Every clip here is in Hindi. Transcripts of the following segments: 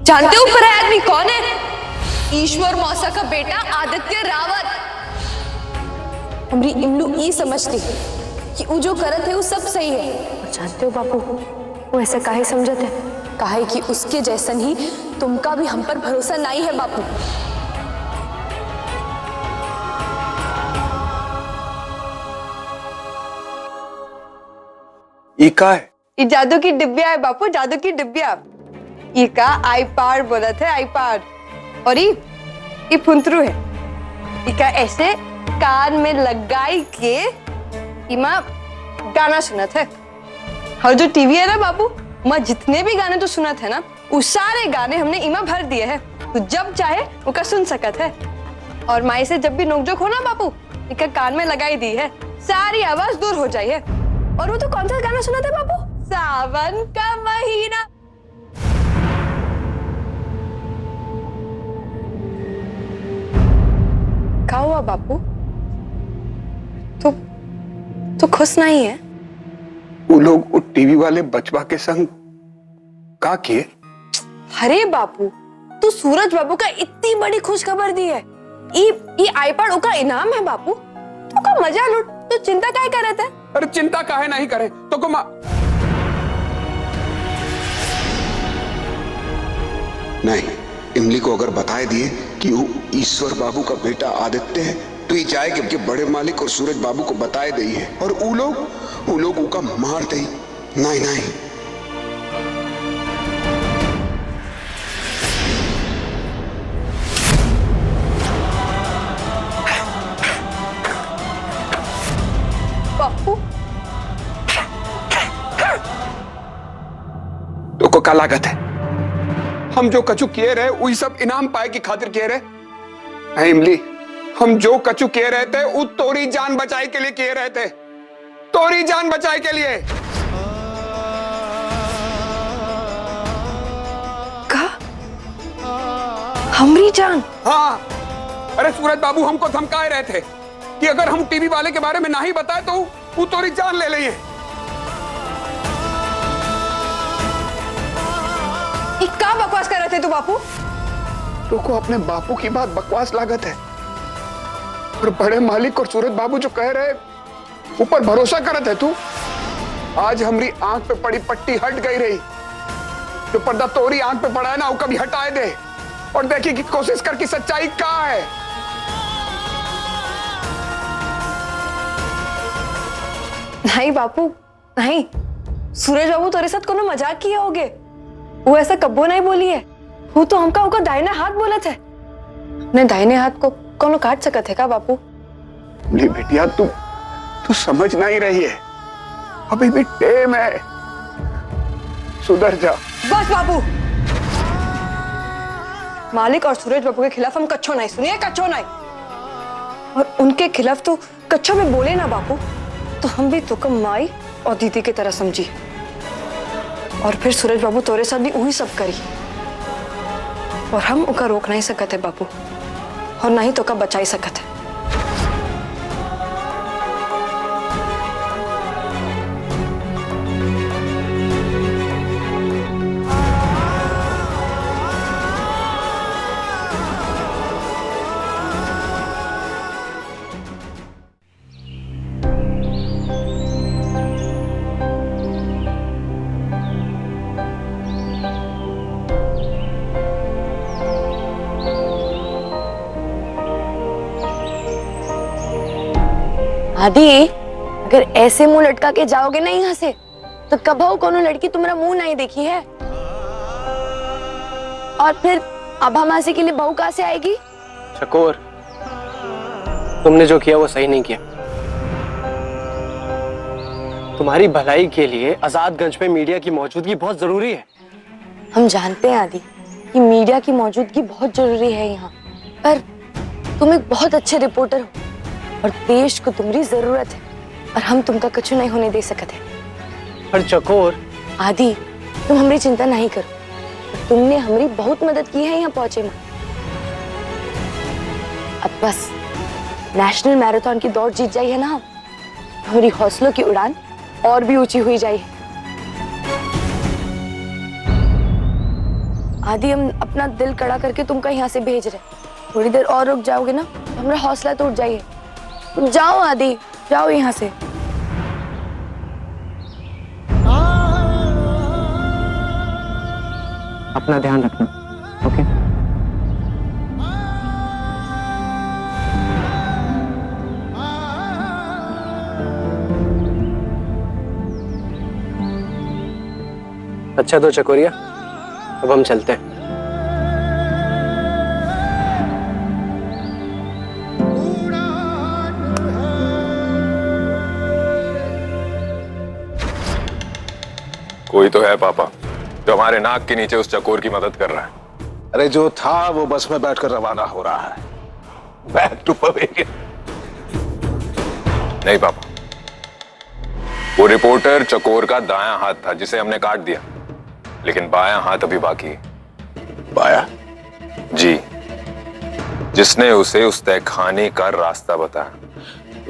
जानते हो ऊपर है आदमी कौन है? ईश्वर मौसा का बेटा आदित्य रावत। हमरी इमलू ई समझती कि वो जो करत है वो सब सही है। जानते हो बापू वो ऐसा काहे समझत है? काहे कि उसके जैसन ही तुमका भी हम पर भरोसा नहीं है बापू। ये का है? ये जादू की डिब्बिया है बापू, जादू की डिब्बिया। ये का आई पार बोलत है, आई पार। और ये फुंतरू है। ये का ऐसे कान में लगाई के इमा गाना सुनत है। और जो टीवी है ना बापू, मैं जितने भी गाने तो सुनत है ना, वो सारे गाने हमने इमा भर दिए हैं। तो जब चाहे उनका सुन सकत है। और माई से जब भी नोकझोंक हो ना बापू, इनका कान में लगाई दी है, सारी आवाज दूर हो जाए है। और वो तो कौन सा गाना सुना था बापू? सावन का महीना। क्या हुआ बापू? तो खुश नहीं है? वो लोग वो टीवी वाले बचवा के संग का किए? अरे बापू, तू सूरज बाबू का इतनी बड़ी खुशखबर दी है। ये आईपैड का इनाम है बापू। तो का मजा लूट, तो चिंता काहे करत है? अरे चिंता काहे नहीं करे तो को नहीं, इमली को अगर बताए दिए कि वो ईश्वर बाबू का बेटा आदित्य है तो ये जाए कि बड़े मालिक और सूरज बाबू को बताए दी है और वो लोग उनका मार दे। नहीं नहीं, बापू तो को का लागत है? हम जो कछु किए रहे वही सब इनाम पाए की खातिर किए रहे। नहीं इमली, हम जो कछु किए रहे थे वो तोरी जान बचाए के लिए किए रहे थे। तोरी जान बचाए के लिए। का हमरी जान? हाँ, अरे सूरज बाबू हमको धमकाए रहे थे कि अगर हम टीवी वाले के बारे में नहीं बताए तो वो तोरी जान ले लेंगे। क्या बकवास कर रहे थे तू बापू? तो को अपने बापू की बात बकवास लागत है और बड़े मालिक और सूरज बाबू जो कह रहे ऊपर भरोसा करत है तू। आज हमारी आंख पे पड़ी पट्टी हट गई रही। जो पर्दा तोरी आंख पे पड़ा है ना वो कभी हटाए दे और देखिए कि कोशिश कर कि सच्चाई क्या है। नहीं बापू नहीं, सूरज बाबू तेरे साथ कोनो मजाक किए होगे। वो ऐसा कब्बो नहीं बोली है। वो तो हमका दाहिने हाथ बोलत है। ने दाहिने हाथ को कोनो काट सकत है का बापू? मेरी बेटिया तू समझ नहीं रही है, अभी भी टेम है, सुधर जा। बस बापू, मालिक और सूरज बाबू के खिलाफ हम कच्छो नहीं सुनिए, कच्छो नहीं। और उनके खिलाफ तो कच्छो में बोले ना बापू, तो हम भी तो कम माई और दीदी की तरह समझी। और फिर सूरज बाबू तोरे साथ भी वही सब करी और हम उनका रोक नहीं सकते बापू, और नहीं तो का बचा ही सकते। आदि, अगर ऐसे मुंह लटका के जाओगे ना यहाँ से तो कभी कोनो लड़की तुम्हारा मुंह नहीं देखी है। और फिर आभा मासी के लिए बहू कहाँ से आएगी? चकोर, तुमने जो किया वो सही नहीं किया। तुम्हारी भलाई के लिए आजादगंज में मीडिया की मौजूदगी बहुत जरूरी है। हम जानते हैं आदि कि मीडिया की मौजूदगी बहुत जरूरी है यहाँ, पर तुम एक बहुत अच्छे रिपोर्टर हो और देश को तुम्हारी जरूरत है और हम तुमका कुछ नहीं होने दे सकते। पर चकोर आदि, तुम हमारी चिंता नहीं करो, तुमने हमारी बहुत मदद की है यहाँ पहुंचे में। अब बस नेशनल मैराथन की दौड़ जीत जाइए ना, हमारी हौसलों की उड़ान और भी ऊंची हुई जाए। आदि हम अपना दिल कड़ा करके तुमको यहाँ से भेज रहे। थोड़ी देर और रुक जाओगे ना तो हमारा हौसला टूट जाइए। जाओ आदि, जाओ यहाँ से। अपना ध्यान रखना, ओके? अच्छा तो चकोरिया, अब हम चलते हैं। कोई तो है पापा जो हमारे नाक के नीचे उस चकोर की मदद कर रहा है। अरे जो था वो बस में बैठकर रवाना हो रहा है, बैक टू पवेलियन। नहीं पापा, वो रिपोर्टर चकोर का दायां हाथ था जिसे हमने काट दिया, लेकिन बायां हाथ अभी बाकी है। बाया? जी, जिसने उसे उस तहखाने का रास्ता बताया।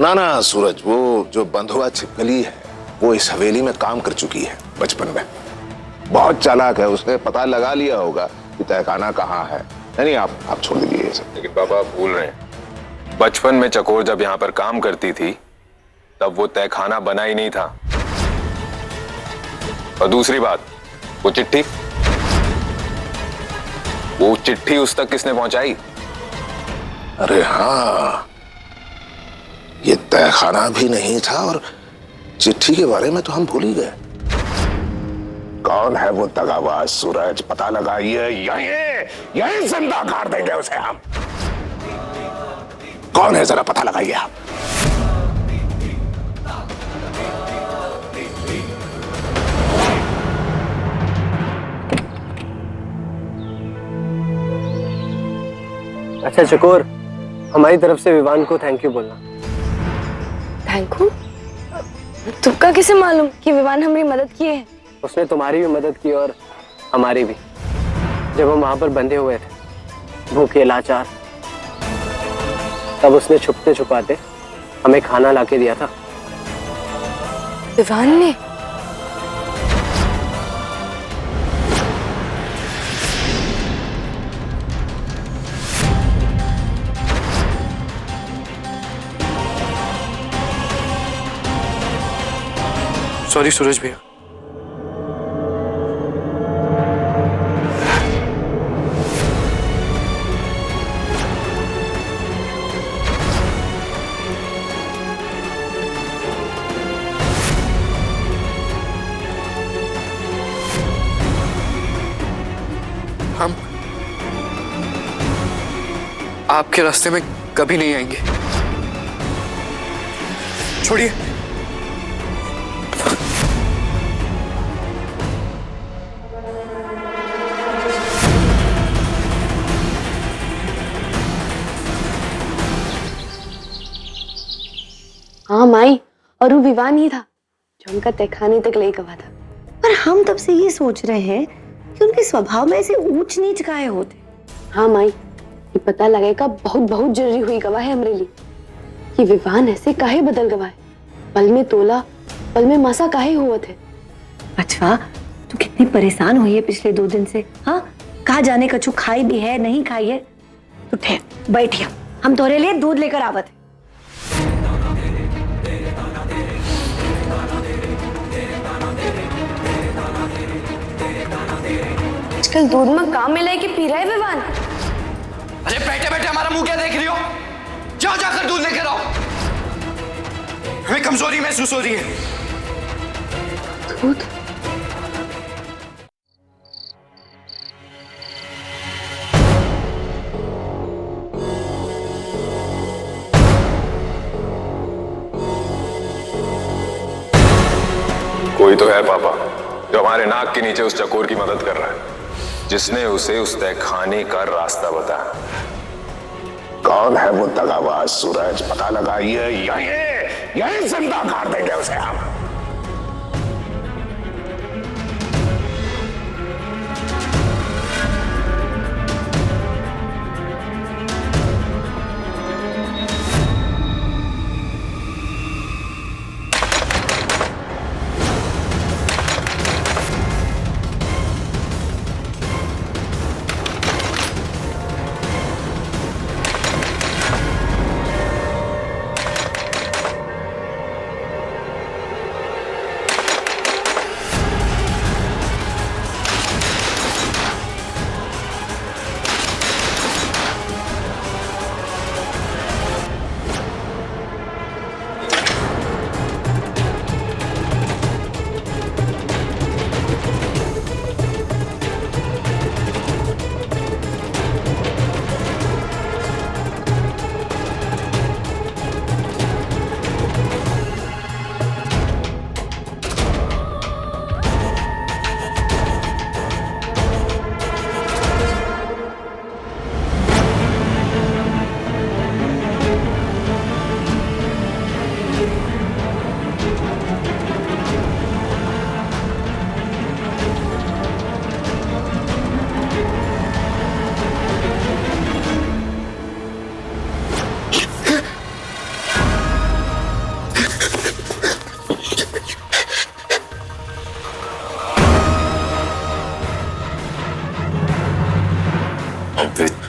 ना ना सूरज, वो जो बंधुआ छिपकली है वो इस हवेली में काम कर चुकी है बचपन में। बहुत चालाक है, उसने पता लगा लिया होगा कि तहखाना कहाँ है। नहीं आप छोड़ दीजिए ये सब। लेकिन पापा आप भूल रहे हैं, बचपन में चकोर जब यहाँ पर काम करती थी तब वो तहखाना बना ही नहीं था। और दूसरी बात, वो चिट्ठी उस तक किसने पहुंचाई? अरे हाँ, ये तहखाना भी नहीं था और चिट्ठी के बारे में तो हम भूल ही गए। कौन है वो दगाबाज सूरज, पता लगाइए, यहीं जिंदा काट देंगे उसे हम। कौन है जरा पता लगाइए आप। अच्छा चकोर, हमारी तरफ से विवान को थैंक यू बोलना। Thank you? तुमका कैसे मालूम कि विवान हमारी मदद किए है? उसने तुम्हारी भी मदद की और हमारी भी। जब हम वहां पर बंधे हुए थे, भूखे लाचार, तब उसने छुपते छुपाते हमें खाना लाके दिया था। विवान ने? सॉरी सूरज भैया। हम आपके रास्ते में कभी नहीं आएंगे, छोड़िए। हाँ माई, और वो विवान ही था जो उनका तहखाने तक ले गवा था। पर हम तब से ये सोच रहे हैं कि उनके स्वभाव में ऐसे ऊंच नीच काहे होते। हाँ माई, ये पता लगेगा बहुत बहुत जरूरी हुई गवाह है हमरे लिए कि विवान ऐसे काहे बदल गवा है। पल में तोला पल में मासा काहे हुआ थे। अच्छा, तू कितनी परेशान हुई है पिछले 2 दिन से? हाँ, कहा जाने कछु खाई भी है नहीं खाई है? तू ठहर, बैठिया, हम तोरे लिए दूध लेकर आवत है। आजकल दूध में काम मिला है कि पी रहा है विवान? अरे बैठे बैठे हमारा मुंह क्या देख रही हो? जाओ जाकर दूध लेकर आओ, हमें कमजोरी महसूस हो रही है। दूध? कोई तो है पापा जो हमारे नाक के नीचे उस चकोर की मदद कर रहा है, जिसने उसे उस तहखाने का रास्ता बताया। कौन है वो दगाबाज सूरज, पता लगाइए, यहीं जिंदा काट देंगे उसे हम।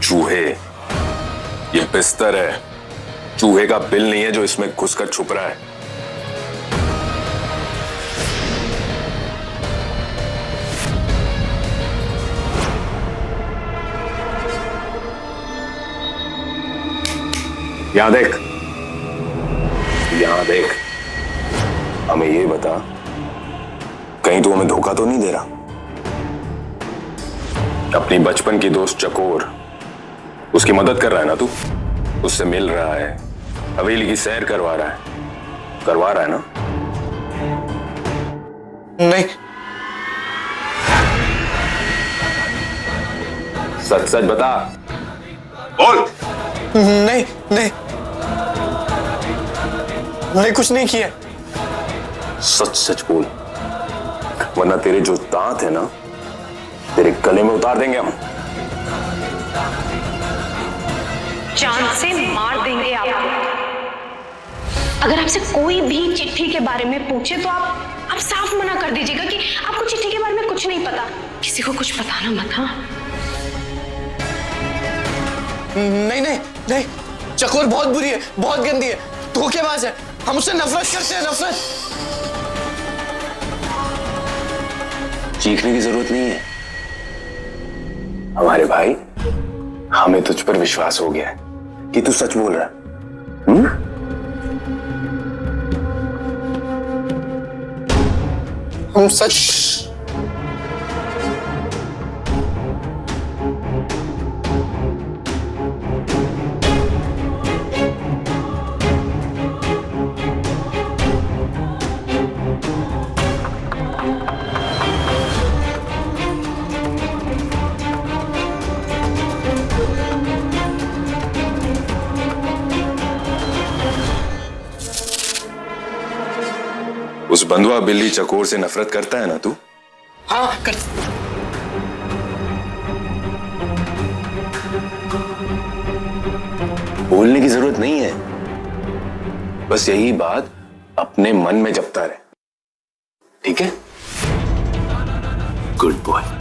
चूहे, ये बिस्तर है, चूहे का बिल नहीं है जो इसमें घुसकर छुप रहा है। यहां देख, यहां देख, हमें ये बता, कहीं तू हमें धोखा तो नहीं दे रहा? अपनी बचपन की दोस्त चकोर, उसकी मदद कर रहा है ना तू? उससे मिल रहा है, हवेली की सैर करवा रहा है ना? नहीं। सच सच बता, बोल। नहीं नहीं नहीं, कुछ नहीं किया। सच सच बोल, वरना तेरे जो दांत है ना, तेरे गले में उतार देंगे हम। जान से मार देंगे आपको। अगर आपसे कोई भी चिट्ठी के बारे में पूछे तो आप साफ मना कर दीजिएगा कि आपको चिट्ठी के बारे में कुछ नहीं पता। किसी को कुछ बताना मत। हाँ, नहीं नहीं नहीं, चकोर बहुत बुरी है, बहुत गंदी है, धोखेबाज है, हम उससे नफरत करते हैं, नफरत। चीखने की जरूरत नहीं है हमारे भाई, हमें तुझ पर विश्वास हो गया है कि तू सच बोल रहा है। हम सच। उस बंधुआ बिल्ली चकोर से नफरत करता है ना तू? हाँ कर। बोलने की जरूरत नहीं है, बस यही बात अपने मन में जपता रहे, ठीक है? Good boy.